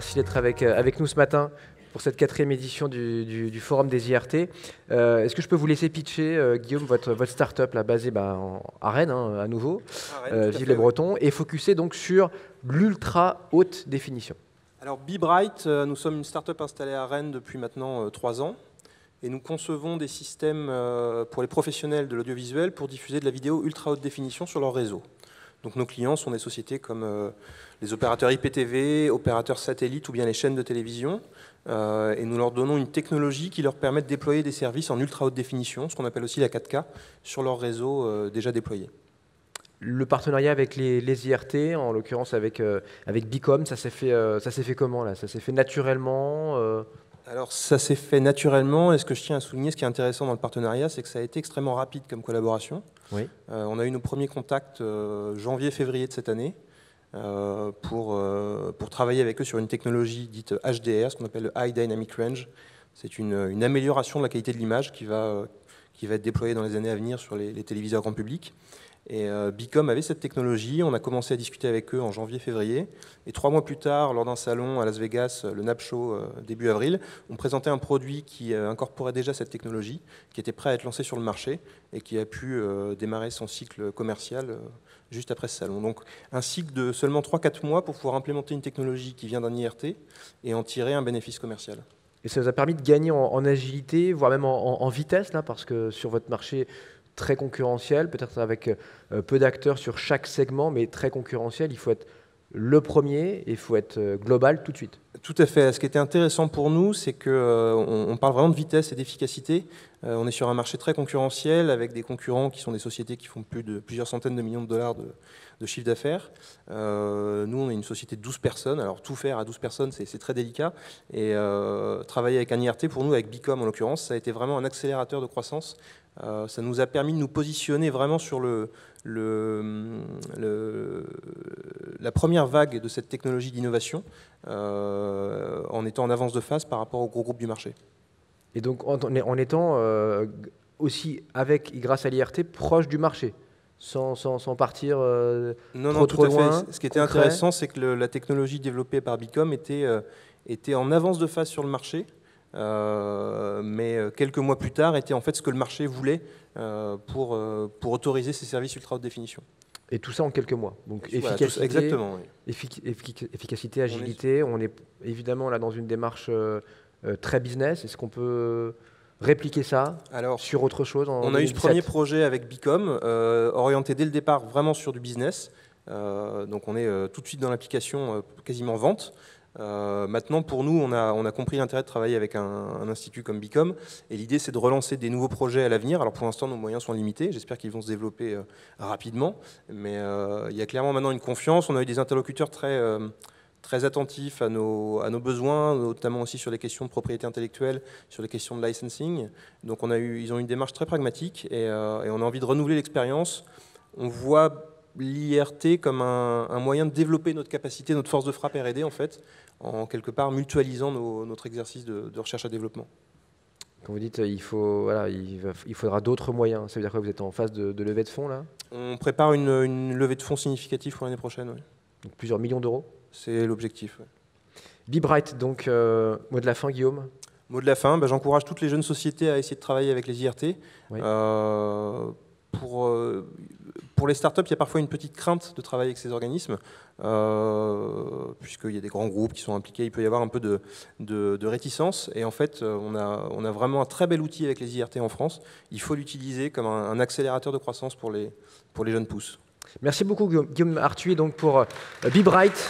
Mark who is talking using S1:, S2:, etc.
S1: Merci d'être avec nous ce matin pour cette 4e édition du Forum des IRT. Est-ce que je peux vous laisser pitcher, Guillaume, votre start-up là, basée à Rennes, à nouveau, vive les Bretons, et focusé donc sur l'ultra haute définition.
S2: Alors BeBright, nous sommes une start-up installée à Rennes depuis maintenant 3 ans. Et nous concevons des systèmes pour les professionnels de l'audiovisuel pour diffuser de la vidéo ultra haute définition sur leur réseau. Donc nos clients sont des sociétés comme les opérateurs IPTV, opérateurs satellites ou bien les chaînes de télévision. Et nous leur donnons une technologie qui leur permet de déployer des services en ultra haute définition, ce qu'on appelle aussi la 4K, sur leur réseau déjà déployé.
S1: Le partenariat avec les IRT, en l'occurrence avec Bicom, ça s'est fait comment là? Ça s'est fait naturellement
S2: Alors ça s'est fait naturellement, et ce que je tiens à souligner, ce qui est intéressant dans le partenariat, c'est que ça a été extrêmement rapide comme collaboration.
S1: Oui.
S2: On a eu nos premiers contacts janvier-février de cette année pour travailler avec eux sur une technologie dite HDR, ce qu'on appelle le High Dynamic Range. C'est une amélioration de la qualité de l'image qui va être déployée dans les années à venir sur les téléviseurs grand public. Et Bicom avait cette technologie, on a commencé à discuter avec eux en janvier-février, et 3 mois plus tard, lors d'un salon à Las Vegas, le NAB Show début avril, on présentait un produit qui incorporait déjà cette technologie, qui était prêt à être lancé sur le marché, et qui a pu démarrer son cycle commercial juste après ce salon. Donc un cycle de seulement 3-4 mois pour pouvoir implémenter une technologie qui vient d'un IRT, et en tirer un bénéfice commercial.
S1: Et ça vous a permis de gagner en agilité, voire même en vitesse, là, parce que sur votre marché très concurrentiel, peut-être avec peu d'acteurs sur chaque segment, mais très concurrentiel, il faut être le premier et il faut être global tout de suite.
S2: Tout à fait. Ce qui était intéressant pour nous, c'est qu'on parle vraiment de vitesse et d'efficacité. On est sur un marché très concurrentiel avec des concurrents qui sont des sociétés qui font plusieurs centaines de millions de dollars de chiffre d'affaires. Nous, on est une société de 12 personnes. Alors tout faire à 12 personnes, c'est très délicat. Et travailler avec un IRT, pour nous, avec Bicom en l'occurrence, ça a été vraiment un accélérateur de croissance. Ça nous a permis de nous positionner vraiment sur la première vague de cette technologie d'innovation en étant en avance de phase par rapport aux gros groupes du marché.
S1: Et donc en étant aussi grâce à l'IRT, proche du marché, sans partir trop loin.
S2: Ce qui était intéressant, c'est que la technologie développée par Bicom était en avance de phase sur le marché. Mais quelques mois plus tard était en fait ce que le marché voulait pour autoriser ces services ultra haute définition.
S1: Et tout ça en quelques mois. Donc
S2: voilà,
S1: efficacité,
S2: exactement, oui.
S1: Efficacité, agilité. On est évidemment là dans une démarche très business. Est-ce qu'on peut répliquer ça sur autre chose
S2: On a eu ce premier projet avec Bicom, orienté dès le départ vraiment sur du business. Donc on est tout de suite dans l'application quasiment vente. Maintenant, pour nous, on a compris l'intérêt de travailler avec un institut comme Bicom, et l'idée, c'est de relancer des nouveaux projets à l'avenir. Alors pour l'instant, nos moyens sont limités, j'espère qu'ils vont se développer rapidement, mais il y a clairement maintenant une confiance. On a eu des interlocuteurs très attentifs à nos besoins, notamment aussi sur les questions de propriété intellectuelle, sur les questions de licensing. Donc ils ont eu une démarche très pragmatique, et on a envie de renouveler l'expérience. On voit l'IRT comme un moyen de développer notre capacité, notre force de frappe R&D en fait, en quelque part mutualisant notre exercice de recherche et développement.
S1: Quand vous dites il faudra d'autres moyens, ça veut dire quoi? Vous êtes en phase de levée de fonds là?
S2: On prépare une levée de fonds significative pour l'année prochaine. Oui.
S1: Donc plusieurs millions d'euros? C'est
S2: l'objectif. Oui.
S1: BeBright, donc mot de la fin, Guillaume?
S2: Mot de la fin, j'encourage toutes les jeunes sociétés à essayer de travailler avec les IRT. Oui. Pour les startups, il y a parfois une petite crainte de travailler avec ces organismes, puisqu'il y a des grands groupes qui sont impliqués, il peut y avoir un peu de réticence. Et en fait, on a vraiment un très bel outil avec les IRT en France. Il faut l'utiliser comme un accélérateur de croissance pour les jeunes pousses.
S1: Merci beaucoup Guillaume Arthuis donc pour BeBright.